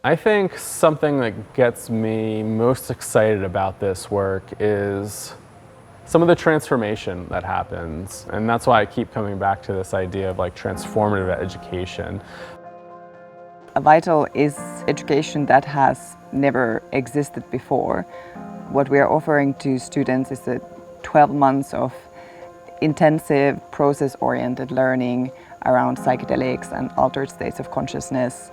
I think something that gets me most excited about this work is some of the transformation that happens. And that's why I keep coming back to this idea of like transformative education. Vital is education that has never existed before. What we are offering to students is 12 months of intensive process-oriented learning around psychedelics and altered states of consciousness.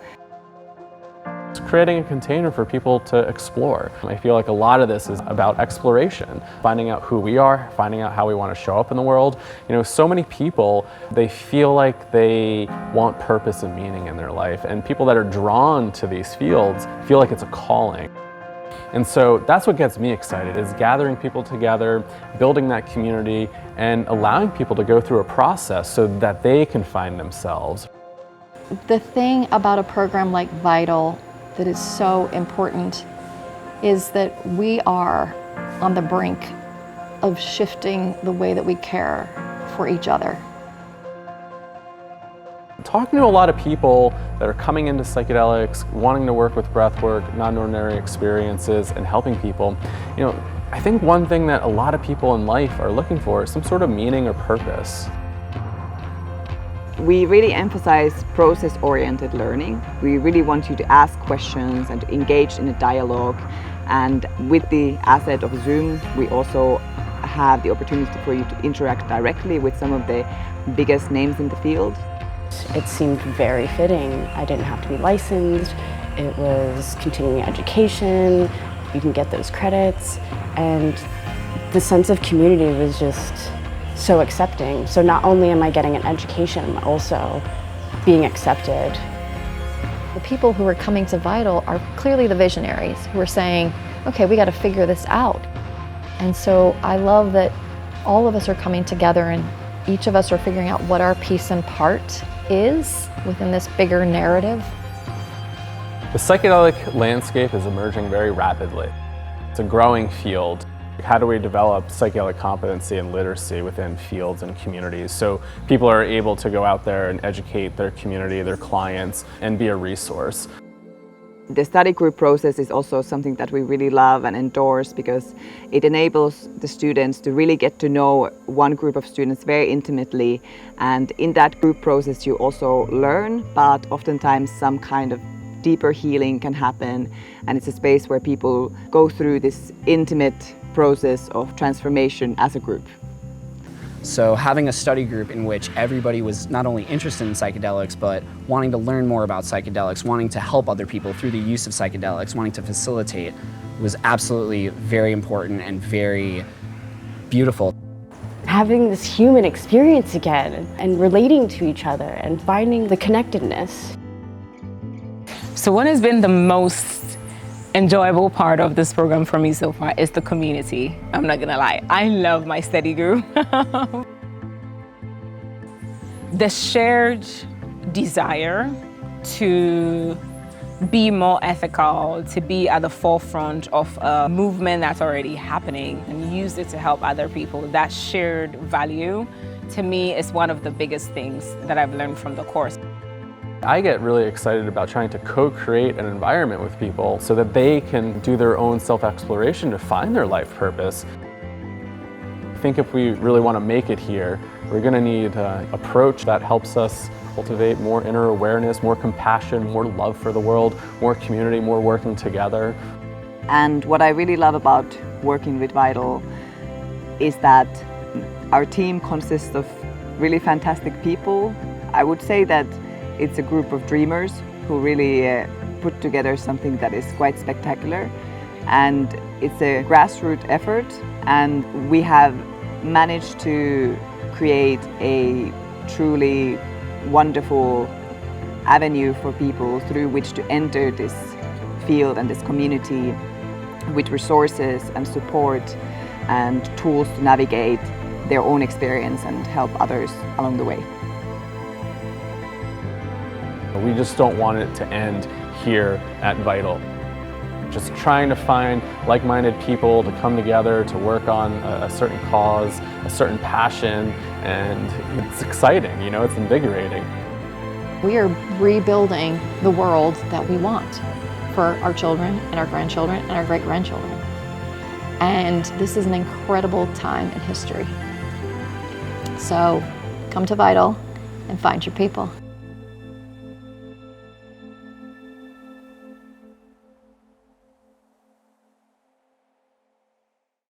It's creating a container for people to explore. I feel like a lot of this is about exploration, finding out who we are, finding out how we want to show up in the world. You know, so many people, they feel like they want purpose and meaning in their life, and people that are drawn to these fields feel like it's a calling. And so that's what gets me excited, is gathering people together, building that community, and allowing people to go through a process so that they can find themselves. The thing about a program like Vital that is so important is that we are on the brink of shifting the way that we care for each other. Talking to a lot of people that are coming into psychedelics, wanting to work with breathwork, non-ordinary experiences, and helping people, you know, I think one thing that a lot of people in life are looking for is some sort of meaning or purpose. We really emphasize process-oriented learning. We really want you to ask questions and to engage in a dialogue. And with the asset of Zoom, we also have the opportunity for you to interact directly with some of the biggest names in the field. It seemed very fitting. I didn't have to be licensed. It was continuing education. You can get those credits. And the sense of community was just so accepting. So not only am I getting an education, I'm also being accepted. The people who are coming to Vital are clearly the visionaries who are saying, okay, we got to figure this out. And so I love that all of us are coming together and each of us are figuring out what our piece and part is within this bigger narrative. The psychedelic landscape is emerging very rapidly. It's a growing field. How do we develop psychedelic competency and literacy within fields and communities so people are able to go out there and educate their community, their clients, and be a resource? The study group process is also something that we really love and endorse because it enables the students to really get to know one group of students very intimately. And in that group process you also learn, but oftentimes some kind of deeper healing can happen. And it's a space where people go through this intimate process of transformation as a group. So having a study group in which everybody was not only interested in psychedelics, but wanting to learn more about psychedelics, wanting to help other people through the use of psychedelics, wanting to facilitate, was absolutely very important and very beautiful. Having this human experience again and relating to each other and finding the connectedness. So what has been the most enjoyable part of this program for me so far is the community. I'm not gonna lie, I love my study group. The shared desire to be more ethical, to be at the forefront of a movement that's already happening and use it to help other people. That shared value, to me, is one of the biggest things that I've learned from the course. I get really excited about trying to co-create an environment with people so that they can do their own self-exploration to find their life purpose. I think if we really want to make it here, we're going to need an approach that helps us cultivate more inner awareness, more compassion, more love for the world, more community, more working together. And what I really love about working with Vital is that our team consists of really fantastic people. I would say that it's a group of dreamers who really put together something that is quite spectacular. And it's a grassroots effort, and we have managed to create a truly wonderful avenue for people through which to enter this field and this community with resources and support and tools to navigate their own experience and help others along the way. We just don't want it to end here at Vital. Just trying to find like-minded people to come together to work on a certain cause, a certain passion, and it's exciting, you know, it's invigorating. We are rebuilding the world that we want. for our children and our grandchildren and our great-grandchildren. And this is an incredible time in history. So come to Vital and find your people.